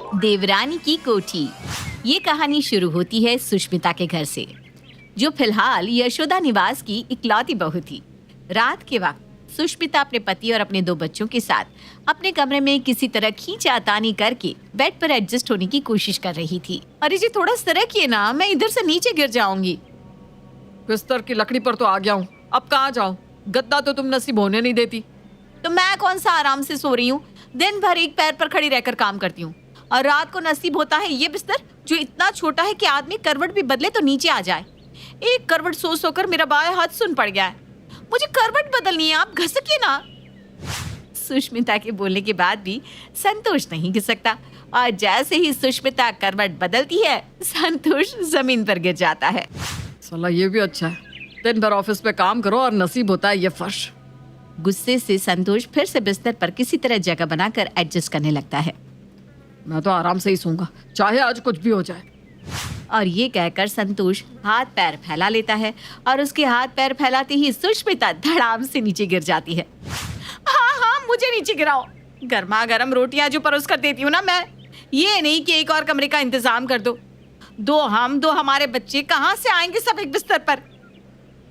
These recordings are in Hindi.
देवरानी की कोठी। ये कहानी शुरू होती है सुष्मिता के घर से, जो फिलहाल यशोदा निवास की इकलौती बहू थी। रात के वक्त सुष्मिता अपने पति और अपने 2 बच्चों के साथ अपने कमरे में किसी तरह खींचातानी करके बेड पर एडजस्ट होने की कोशिश कर रही थी। अरे जी, थोड़ा सरकिए ना, मैं इधर से नीचे गिर जाऊंगी। बिस्तर की लकड़ी पर तो आ गया हूँ, अब कहाँ जाऊँ? गद्दा तो तुम नसीब होने नहीं देती। तो मैं कौन सा आराम से सो रही हूँ? दिन भर एक पैर पर खड़ी रहकर काम करती हूँ, और रात को नसीब होता है ये बिस्तर जो इतना छोटा है कि आदमी करवट भी बदले तो नीचे आ जाए। एक करवट सो सोकर मेरा बाएं हाथ सुन पड़ गया है। मुझे करवट बदलनी है, आप घसकिए ना। सुष्मिता के बोलने के बाद भी संतोष नहीं घिसकता, और जैसे ही सुष्मिता करवट बदलती है, संतोष जमीन पर गिर जाता है। साला ये भी अच्छा है, दिन भर ऑफिस पे काम करो और नसीब होता है ये फर्श। गुस्से से संतोष फिर से बिस्तर पर किसी तरह जगह बनाकर एडजस्ट करने लगता है। मैं तो आराम से ही सोऊंगा, चाहे आज कुछ भी हो जाए। और ये कहकर संतोष हाथ पैर फैला लेता है, और उसके हाथ पैर फैलाते ही सुष्मिता धड़ाम से नीचे गिर जाती है। हाँ, मुझे नीचे गिराओ। गर्मा गर्म रोटियां जो परोस कर देती हूँ ना मैं, ये नहीं कि एक और कमरे का इंतजाम कर दो। 2 हम 2 हमारे बच्चे कहाँ से आएंगे सब एक बिस्तर पर?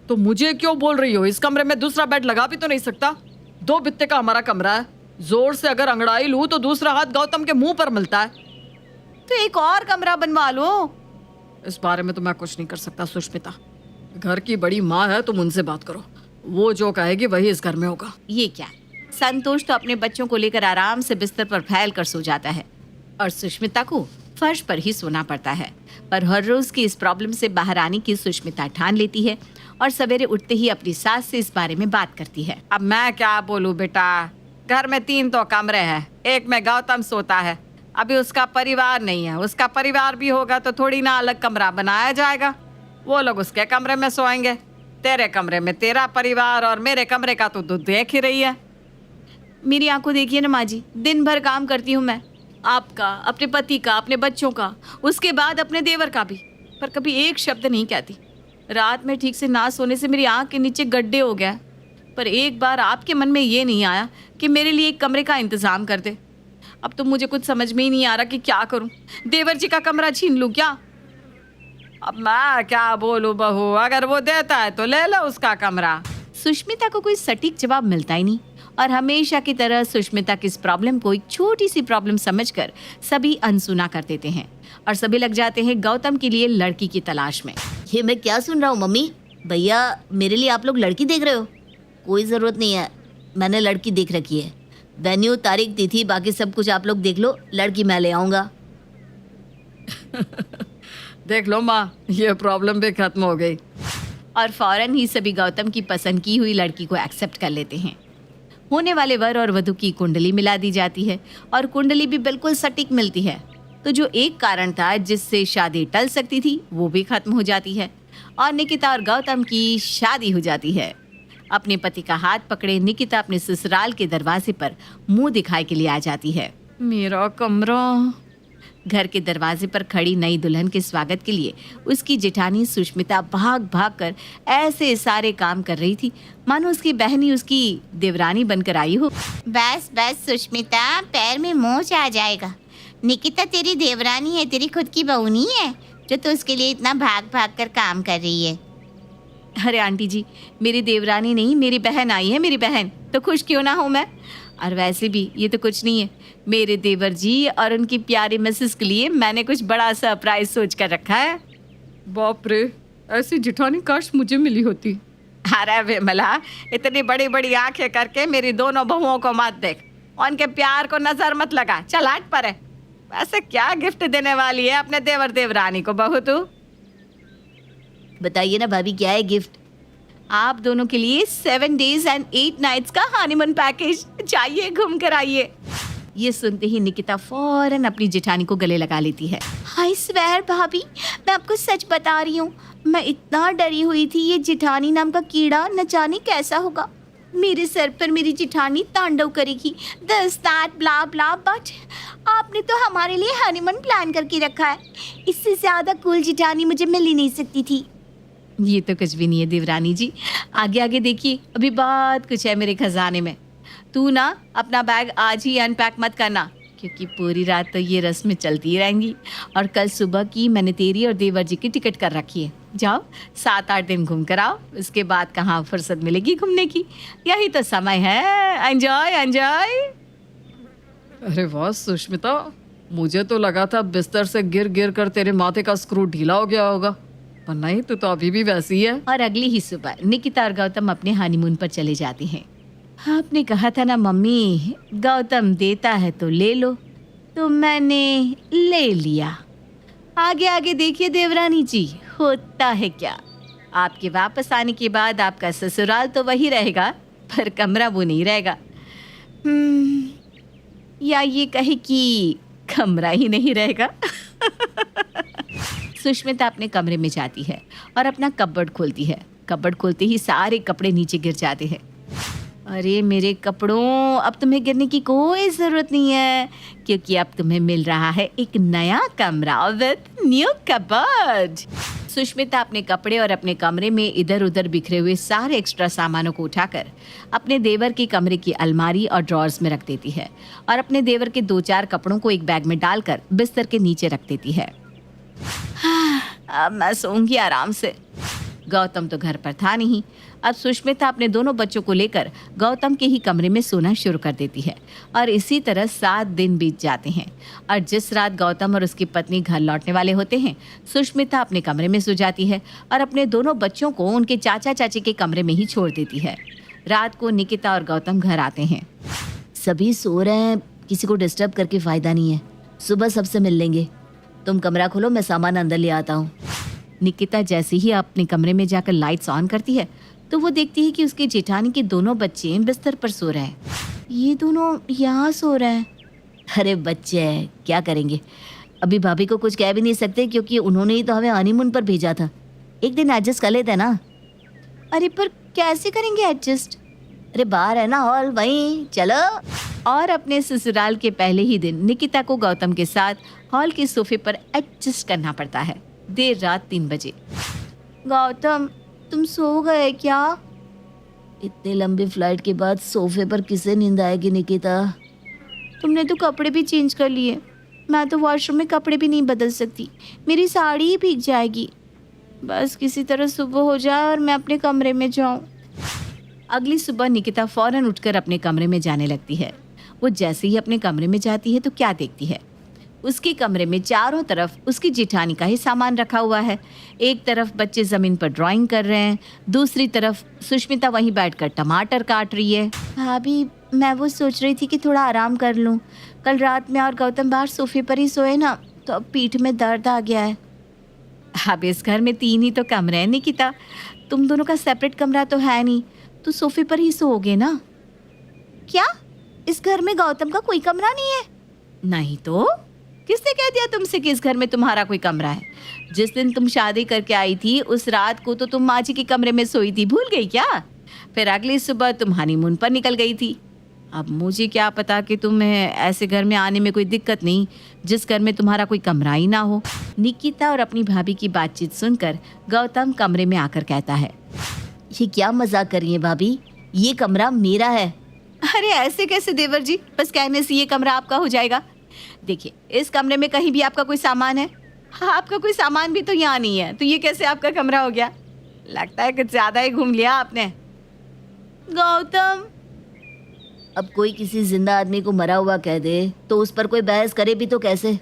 तो मुझे क्यों बोल रही हो? इस कमरे में दूसरा बेड लगा भी तो नहीं सकता? 2 बित्ते का हमारा कमरा है, जोर से अगर अंगड़ाई लूं तो दूसरा हाथ गौतम के मुंह पर मिलता है। तो एक और कमरा बनवा लो। इस बारे में तो मैं कुछ नहीं कर सकता सुष्मिता। घर की बड़ी माँ है, तुम उनसे बात करो, वो जो कहेगी वही इस घर में होगा। ये क्या? संतोष तो अपने बच्चों को लेकर आराम से बिस्तर पर फैल कर सो जाता है, और सुष्मिता को फर्श पर ही सोना पड़ता है। पर हर रोज की इस प्रॉब्लम से बाहर आने की सुष्मिता ठान लेती है, और सवेरे उठते ही अपनी सास से इस बारे में बात करती है। अब मैं क्या बोलूं बेटा, घर में 3 तो कमरे हैं, एक में गौतम सोता है। अभी उसका परिवार नहीं है, उसका परिवार भी होगा तो थोड़ी ना अलग कमरा बनाया जाएगा। वो लोग उसके कमरे में सोएंगे, तेरे कमरे में तेरा परिवार, और मेरे कमरे का तो तू देख ही रही है। मेरी आंखों देखिए ना माँ जी, दिन भर काम करती हूँ मैं, आपका, अपने पति का, अपने बच्चों का, उसके बाद अपने देवर का भी, पर कभी एक शब्द नहीं कहती। रात में ठीक से ना सोने से मेरी आंख के नीचे गड्ढे हो गया, पर एक बार आपके मन में ये नहीं आया कि मेरे लिए एक कमरे का इंतजाम कर दे। अब तो मुझे कुछ समझ में ही नहीं आ रहा कि क्या करूं। देवर जी का कमरा छीन लूं क्या? अब मैं क्या बोलूं बहू, अगर वो देता है तो ले लो उसका कमरा। सुष्मिता को कोई सटीक जवाब मिलता ही नहीं, और हमेशा की तरह सुष्मिता की इस प्रॉब्लम को एक छोटी सी प्रॉब्लम समझकर सभी अनसुना कर देते हैं, और सभी लग जाते हैं गौतम के लिए लड़की की तलाश में। ये मैं क्या सुन रहा हूँ मम्मी? भैया, मेरे लिए आप लोग लड़की देख रहे हो? कोई ज़रूरत नहीं है, मैंने लड़की देख रखी है। वेन्यू, तारीख, तिथि, बाकी सब कुछ आप लोग देख लो, लड़की मैं ले आऊँगा। देख लो माँ, ये प्रॉब्लम भी खत्म हो गई। और फौरन ही सभी गौतम की पसंद की हुई लड़की को एक्सेप्ट कर लेते हैं। होने वाले वर और वधू की कुंडली मिला दी जाती है, और कुंडली भी बिल्कुल सटीक मिलती है। तो जो एक कारण था जिससे शादी टल सकती थी, वो भी खत्म हो जाती है, और निकिता और गौतम की शादी हो जाती है। अपने पति का हाथ पकड़े निकिता अपने ससुराल के दरवाजे पर मुंह दिखाए के लिए आ जाती है। मेरा कमरा। घर के दरवाजे पर खड़ी नई दुल्हन के स्वागत के लिए उसकी जेठानी सुष्मिता भाग भाग कर ऐसे सारे काम कर रही थी मानो उसकी बहनी उसकी देवरानी बनकर आई हो। बस बस सुष्मिता, पैर में मोच आ जाएगा। निकिता तेरी देवरानी है, तेरी खुद की बहू नहीं है जो तो उसके लिए इतना भाग भाग कर काम कर रही है। अरे आंटी जी, मेरी देवरानी नहीं, मेरी बहन आई है, मेरी बहन। तो खुश क्यों ना हो मैं। और वैसे भी ये तो कुछ नहीं है, मेरे देवर जी और उनकी प्यारी मिसेस के लिए मैंने कुछ बड़ा सरप्राइज सोच कर रखा है। बाप रे, ऐसी जेठानी काश मुझे मिली होती। अरे विमला, इतनी बड़ी बड़ी आंखें करके मेरी दोनों बहुओं को मत देख, उनके प्यार को नजर मत लगा, चल हट पर है। वैसे क्या गिफ्ट देने वाली है अपने देवर देवरानी को बहू तू? बताइए ना भाभी, क्या है गिफ्ट? आप दोनों के लिए 7 days and 8 nights का हनीमून पैकेज। जाइए घूम कर आइए। ये सुनते ही निकिता फौरन अपनी जेठानी को गले लगा लेती है। हाय स्वेर भाभी, मैं आपको सच बता रही हूँ, मैं इतना डरी हुई थी ये जेठानी नाम का कीड़ा न जाने कैसा होगा। मेरे सर पर मेरी जेठानी तांडव करेगी, this that blah blah, but आपने तो हमारे लिए हनीमून प्लान करके रखा है। इससे ज़्यादा कूल जेठानी मुझे मिल ही नहीं सकती थी। ये तो कुछ भी नहीं है देवरानी जी, आगे आगे देखिए, अभी बहुत कुछ है मेरे खजाने में। तू ना अपना बैग आज ही अनपैक मत करना, क्योंकि पूरी रात तो ये रस्में चलती ही रहेंगी और कल सुबह की मैंने तेरी और देवर जी की टिकट कर रखी है। जाओ 7-8 दिन घूम कर आओ, उसके बाद कहाँ फुर्सत मिलेगी घूमने की। यही तो समय है, एंजॉय एंजॉय। अरे वाह सुष्मिता, मुझे तो लगा था बिस्तर से गिर गिर कर तेरे माथे का स्क्रू ढीला हो गया होगा, पर नहीं, तू तो अभी भी वैसी है। और अगली ही सुबह निकिता और गौतम अपने हनीमून पर चले जाते हैं। आपने कहा था ना मम्मी, गौतम देता है तो ले लो, तो मैंने ले लिया। आगे आगे देखिए देवरानी जी, होता है क्या। आपके वापस आने के बाद आपका ससुराल तो वही रहेगा, पर कमरा वो नहीं रहेगा। या ये कहे कि कमरा ही नहीं रहेगा। सुष्मिता अपने कमरे में जाती है और अपना कपबोर्ड खोलती है। कपबोर्ड खोलते ही सारे कपड़े नीचे गिर जाते हैं। अरे मेरे कपड़ों, अब तुम्हें गिरने की कोई ज़रूरत नहीं है, क्योंकि अब तुम्हें मिल रहा है एक नया कमरा विद न्यू कपबोर्ड। सुष्मिता अपने कपड़े और अपने कमरे में इधर उधर बिखरे हुए सारे एक्स्ट्रा सामानों को उठाकर अपने देवर के कमरे की अलमारी और ड्रॉर्स में रख देती है और अपने देवर के 2-4 कपड़ों को एक बैग में डालकर बिस्तर के नीचे रख देती है। अब मैं सोऊंगी आराम से। गौतम तो घर पर था नहीं। अब सुष्मिता अपने दोनों बच्चों को लेकर गौतम के ही कमरे में सोना शुरू कर देती है और इसी तरह 7 दिन बीत जाते हैं। और जिस रात गौतम और उसकी पत्नी घर लौटने वाले होते हैं, सुष्मिता अपने कमरे में सो जाती है और अपने दोनों बच्चों को उनके चाचा चाची के कमरे में ही छोड़ देती है। रात को निकिता और गौतम घर आते हैं। सभी सो रहे हैं, किसी को डिस्टर्ब करके फ़ायदा नहीं है, सुबह सबसे मिल लेंगे। तुम कमरा खोलो, मैं सामान अंदर ले आता हूँ। निकिता जैसे ही अपने कमरे में जाकर लाइट्स ऑन करती है तो वो देखती है कि उसके जेठानी के दोनों बच्चे बिस्तर पर सो रहे हैं। ये दोनों यहाँ सो रहे हैं। अरे बच्चे हैं, क्या करेंगे, अभी भाभी को कुछ कह भी नहीं सकते क्योंकि उन्होंने ही तो हमें हनीमून पर भेजा था। एक दिन एडजस्ट कर लेते हैं ना। अरे पर कैसे करेंगे एडजस्ट? अरे बाहर है ना हॉल, वहीं चलो। और अपने ससुराल के पहले ही दिन निकिता को गौतम के साथ हॉल के सोफे पर एडजस्ट करना पड़ता है। देर रात 3 बजे। गौतम, तुम सो गए क्या? इतने लंबी फ्लाइट के बाद सोफे पर किसे नींद आएगी निकिता? तुमने तो कपड़े भी चेंज कर लिए। मैं तो वॉशरूम में कपड़े भी नहीं बदल सकती, मेरी साड़ी ही भीग जाएगी। बस किसी तरह सुबह हो जाए और मैं अपने कमरे में जाऊं। अगली सुबह निकिता फौरन उठकर अपने कमरे में जाने लगती है। वो जैसे ही अपने कमरे में जाती है तो क्या देखती है, उसके कमरे में चारों तरफ उसकी जेठानी का ही सामान रखा हुआ है। एक तरफ बच्चे ज़मीन पर ड्राइंग कर रहे हैं, दूसरी तरफ सुष्मिता वहीं बैठकर टमाटर काट रही है। भाभी, मैं वो सोच रही थी कि थोड़ा आराम कर लूं। कल रात में और गौतम बाहर सोफे पर ही सोए ना, तो अब पीठ में दर्द आ गया है। अब इस घर में 3 ही तो कमरे हैं निकिता, तुम दोनों का सेपरेट कमरा तो है नहीं, तो सोफे पर ही सोओगे ना। क्या इस घर में गौतम का कोई कमरा नहीं है? नहीं तो किसने कह दिया तुमसे कि इस घर में तुम्हारा कोई कमरा है? जिस दिन तुम शादी करके आई थी उस रात को तो तुम माँ जी के कमरे में सोई थी, भूल गई क्या? फिर अगली सुबह तुम हनीमून पर निकल गई थी। अब मुझे क्या पता कि तुम्हें ऐसे घर में आने में कोई दिक्कत नहीं जिस घर में तुम्हारा कोई कमरा ही ना हो। निकिता और अपनी भाभी की बातचीत सुनकर गौतम कमरे में आकर कहता है, ये क्या मजाक कर रही है भाभी, ये कमरा मेरा है। अरे ऐसे कैसे देवर जी, बस कहने से ये कमरा आपका हो जाएगा? देखिए, इस कमरे में कहीं भी आपका कोई सामान है? हाँ, आपका कोई सामान भी तो यहाँ नहीं है, तो ये कैसे आपका कमरा हो गया? लगता है कुछ ज्यादा ही घूम लिया आपने। गौतम, अब कोई किसी जिंदा आदमी को मरा हुआ कह दे तो उस पर कोई बहस करे भी तो कैसे?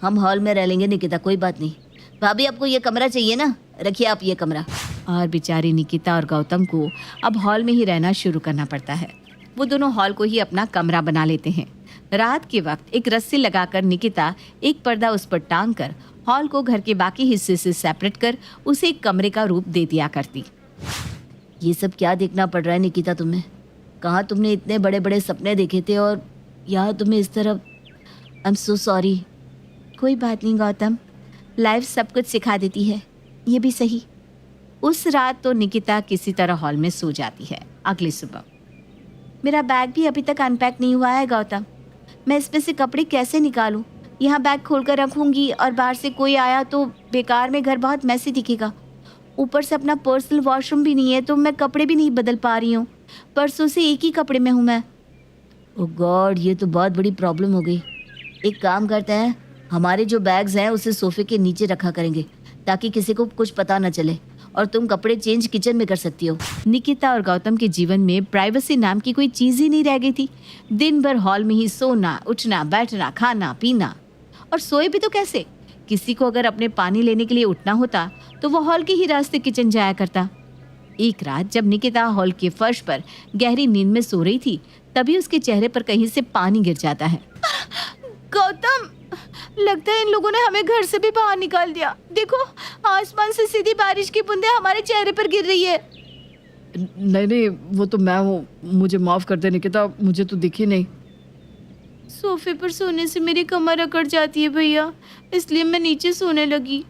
हम हॉल में रह लेंगे निकिता, कोई बात नहीं। भाभी, आपको ये कमरा चाहिए ना, रखिए आप ये कमरा। और बेचारी निकिता और गौतम को अब हॉल में ही रहना शुरू करना पड़ता है। वो दोनों हॉल को ही अपना कमरा बना लेते हैं। रात के वक्त एक रस्सी लगाकर निकिता एक पर्दा उस पर टांग कर हॉल को घर के बाकी हिस्से से सेपरेट कर उसे एक कमरे का रूप दे दिया करती। ये सब क्या देखना पड़ रहा है निकिता तुम्हें? कहाँ तुमने इतने बड़े बड़े सपने देखे थे और यहाँ तुम्हें इस तरह। I am so sorry. कोई बात नहीं गौतम, लाइफ सब कुछ सिखा देती है, ये भी सही। उस रात तो निकिता किसी तरह हॉल में सो जाती है। अगली सुबह, मेरा बैग भी अभी तक अनपैक नहीं हुआ है गौतम, मैं इसमें से कपड़े कैसे निकालूं? यहाँ बैग खोलकर रखूंगी और बाहर से कोई आया तो बेकार में घर बहुत मैसी दिखेगा। ऊपर से अपना पर्सनल वॉशरूम भी नहीं है, तो मैं कपड़े भी नहीं बदल पा रही हूँ। परसों से एक ही कपड़े में हूँ मैं। ओह गॉड, ये तो बहुत बड़ी प्रॉब्लम हो गई। एक काम करते हैं, हमारे जो बैग्स हैं उसे सोफे के नीचे रखा करेंगे ताकि किसी को कुछ पता न चले, और तुम कपड़े चेंज किचन में कर सकती हो। निकिता और गौतम के जीवन में प्राइवेसी नाम की कोई चीज ही नहीं रह गई थी। दिन भर हॉल में ही सोना, उठना, बैठना, खाना पीना। और सोए भी तो कैसे? किसी को अगर अपने पानी लेने के लिए उठना होता तो वो हॉल के ही रास्ते किचन जाया करता। एक रात जब निकिता हॉल के फर्श पर गहरी नींद में सो रही थी, तभी उसके चेहरे पर कहीं से पानी गिर जाता है। गौतम, लगता है इन लोगों ने हमें घर से भी बाहर निकाल दिया। देखो, आसमान से सीधी बारिश की बूंदें हमारे चेहरे पर गिर रही है। नहीं, वो तो मैं हूँ, मुझे माफ कर दे निकिता, मुझे तो दिखी नहीं। सोफे पर सोने से मेरी कमर अकड़ जाती है भैया, इसलिए मैं नीचे सोने लगी।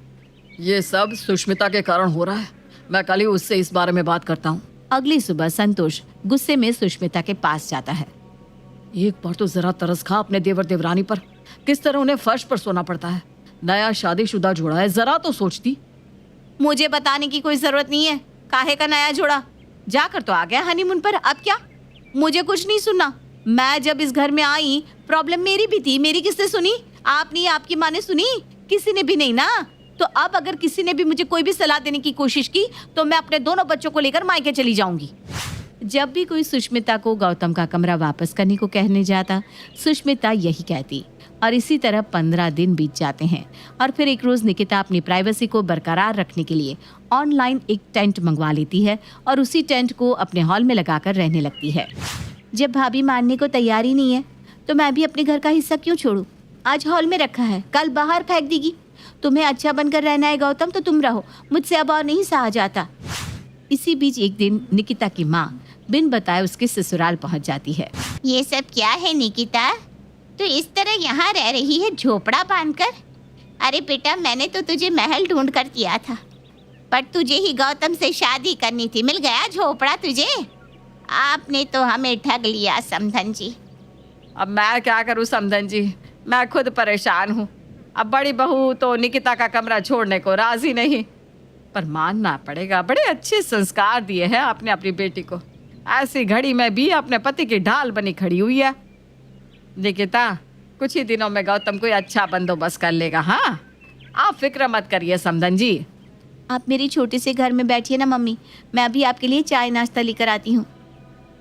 ये सब सुष्मिता के कारण हो रहा है। मैं कल ही उससे इस बारे में बात करता हूँ। अगली सुबह संतोष गुस्से में सुष्मिता के पास जाता है। एक बार तो जरा तरस खा अपने देवर देवरानी पर। किस तरह उन्हें फर्श पर सोना पड़ता है। नया शादीशुदा जोड़ा है, जरा तो सोचती। मुझे बताने की कोई जरूरत नहीं है। काहे का नया जोड़ा? जाकर तो आ गया हनीमून पर, अब क्या? मुझे कुछ नहीं सुनना। मैं जब इस घर में आई, प्रॉब्लम मेरी भी थी। मेरी किसने सुनी? आपने, आपकी माँ ने सुनी? किसी ने भी नहीं ना। तो अब अगर किसी ने भी मुझे कोई भी सलाह देने की कोशिश की तो मैं अपने दोनों बच्चों को लेकर मायके चली जाऊंगी। जब भी कोई सुष्मिता को गौतम का कमरा वापस करने को कहने जाता, सुष्मिता यही कहती। और इसी तरह 15 दिन बीत जाते हैं। और फिर एक रोज निकिता अपनी प्राइवेसी को बरकरार रखने के लिए ऑनलाइन एक टेंट मंगवा लेती है और उसी टेंट को अपने हॉल में लगाकर रहने लगती है। जब भाभी मानने को तैयार ही नहीं है तो मैं भी अपने घर का हिस्सा क्यों छोड़ूं? आज हॉल में रखा है, कल बाहर फेंक देगी। तुम्हें अच्छा बनकर रहना है गौतम तो तुम रहो, मुझसे अब और नहीं सहा जाता। इसी बीच एक दिन निकिता की माँ बिन बताए उसके ससुराल पहुंच जाती है। ये सब क्या है निकिता? तो इस तरह यहाँ रह रही है झोपड़ा बांधकर? अरे बेटा, मैंने तो तुझे महल ढूंढ कर दिया था, पर तुझे ही गौतम से शादी करनी थी। मिल गया झोपड़ा तुझे? आपने तो हमें ठग लिया समधन जी। अब मैं क्या करूँ समधन जी, मैं खुद परेशान हूँ। अब बड़ी बहू तो निकिता का कमरा छोड़ने को राजी नहीं, पर मानना पड़ेगा, बड़े अच्छे संस्कार दिए हैं आपने अपनी बेटी को। ऐसी घड़ी में भी अपने पति की ढाल बनी खड़ी हुई है। निकिता, कुछ ही दिनों में गौतम कोई अच्छा बंदोबस्त कर लेगा। हाँ, आप फिक्र मत करिए समधन जी। आप मेरे छोटे से घर में बैठिए ना मम्मी, मैं अभी आपके लिए चाय नाश्ता लेकर आती हूँ।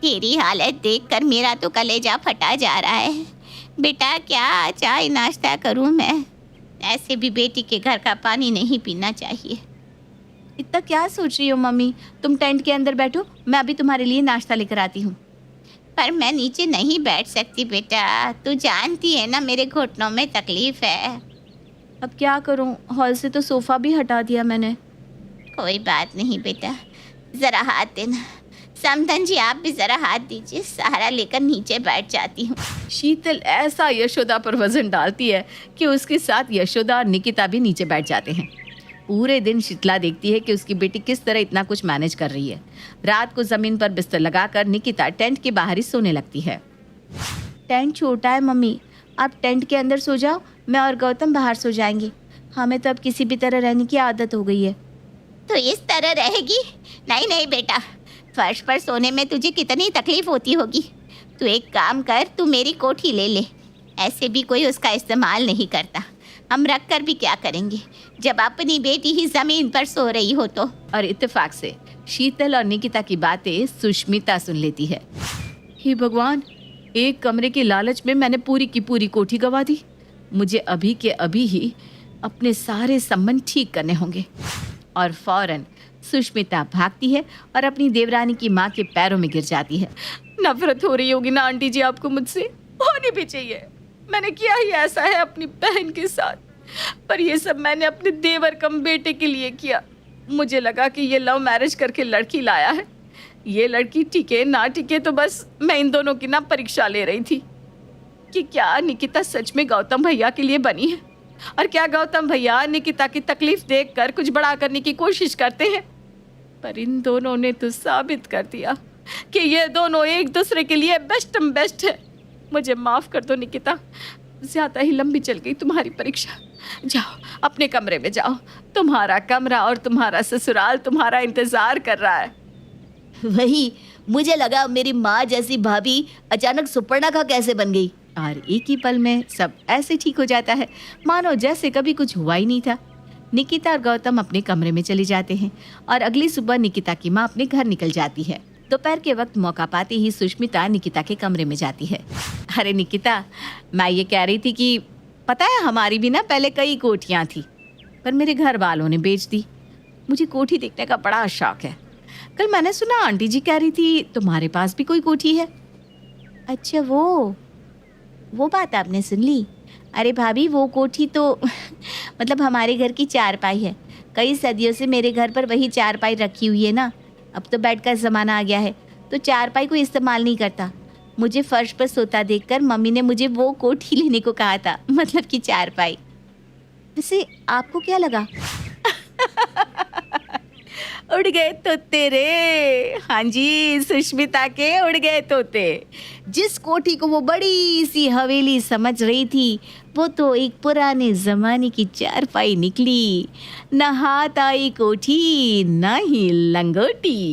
तेरी हालत देखकर मेरा तो कलेजा फटा जा रहा है। बेटा, क्या चाय नाश्ता करूँ मैं? ऐसे भी बेटी के घर का पानी नहीं पीना चाहिए। इतना क्या सोच रही हो मम्मी? तुम टेंट के अंदर बैठो, मैं अभी तुम्हारे लिए नाश्ता लेकर आती हूँ। पर मैं नीचे नहीं बैठ सकती बेटा, तू जानती है ना मेरे घुटनों में तकलीफ है। अब क्या करूँ, हॉल से तो सोफ़ा भी हटा दिया मैंने। कोई बात नहीं बेटा, ज़रा हाथ देना। समधन जी, आप भी ज़रा हाथ दीजिए, सहारा लेकर नीचे बैठ जाती हूँ। शीतल ऐसा यशोदा पर वजन डालती है कि उसके साथ यशोदा और निकिता भी नीचे बैठ जाते हैं। पूरे दिन शीतला देखती है कि उसकी बेटी किस तरह इतना कुछ मैनेज कर रही है। रात को जमीन पर बिस्तर लगाकर निकिता टेंट के बाहर ही सोने लगती है। टेंट छोटा है मम्मी, आप टेंट के अंदर सो जाओ, मैं और गौतम बाहर सो जाएंगे। हमें तो अब किसी भी तरह रहने की आदत हो गई है। तो इस तरह रहेगी? नहीं नहीं बेटा, फर्श पर सोने में तुझे कितनी तकलीफ होती होगी। तू एक काम कर, तू मेरी कोठी ले ले। ऐसे भी कोई उसका इस्तेमाल नहीं करता, हम रख कर भी क्या करेंगे जब अपनी बेटी ही जमीन पर सो रही हो तो। और इत्तेफाक से शीतल और निकिता की बातें सुष्मिता सुन लेती है। हे भगवान, एक कमरे की लालच में मैंने पूरी की पूरी कोठी गंवा दी। मुझे अभी के अभी ही अपने सारे संबंध ठीक करने होंगे। और फौरन सुष्मिता भागती है और अपनी देवरानी की माँ के पैरों में गिर जाती है। नफरत हो रही होगी ना आंटी जी आपको मुझसे? होनी भी चाहिए। मैंने किया ही ऐसा है अपनी बहन के साथ, पर ये सब मैंने अपने देवर कम बेटे के लिए किया। मुझे लगा कि ये लव मैरिज करके लड़की लाया है, ये लड़की टिके ना टिके तो बस मैं इन दोनों की ना परीक्षा ले रही थी कि क्या निकिता सच में गौतम भैया के लिए बनी है, और क्या गौतम भैया निकिता की तकलीफ देखकर कुछ बड़ा करने की कोशिश करते हैं। पर इन दोनों ने तो साबित कर दिया कि ये दोनों एक दूसरे के लिए बेस्ट है। मुझे माफ़ कर दो निकिता, ज़्यादा ही लंबी चल गई तुम्हारी परीक्षा। जाओ अपने कमरे में जाओ, तुम्हारा कमरा और तुम्हारा ससुराल तुम्हारा इंतज़ार कर रहा है। वही मुझे लगा मेरी माँ जैसी भाभी अचानक सुपर्णा का कैसे बन गई। और एक ही पल में सब ऐसे ठीक हो जाता है मानो जैसे कभी कुछ हुआ ही नहीं था। निकिता और गौतम अपने कमरे में चले जाते हैं और अगली सुबह निकिता की माँ अपने घर निकल जाती है। दोपहर के वक्त मौका पाते ही सुष्मिता निकिता के कमरे में जाती है। अरे निकिता, मैं ये कह रही थी कि पता है हमारी भी ना पहले कई कोठियाँ थी, पर मेरे घर वालों ने बेच दी। मुझे कोठी देखने का बड़ा शौक है। कल मैंने सुना आंटी जी कह रही थी तुम्हारे पास भी कोई कोठी है। अच्छा, वो बात आपने सुन ली? अरे भाभी, वो कोठी तो मतलब हमारे घर की चारपाई है। कई सदियों से मेरे घर पर वही चारपाई रखी हुई है ना। अब तो बेड का ज़माना आ गया है तो चारपाई को इस्तेमाल नहीं करता। मुझे फर्श पर सोता देखकर मम्मी ने मुझे वो कोठी लेने को कहा था, मतलब कि चारपाई। वैसे आपको क्या लगा? उड़ गए तोते रे। हाँ जी, सुष्मिता के उड़ गए तोते। जिस कोठी को वो बड़ी सी हवेली समझ रही थी, वो तो एक पुराने जमाने की चारपाई निकली। न हाथ आई कोठी, न ही लंगोटी।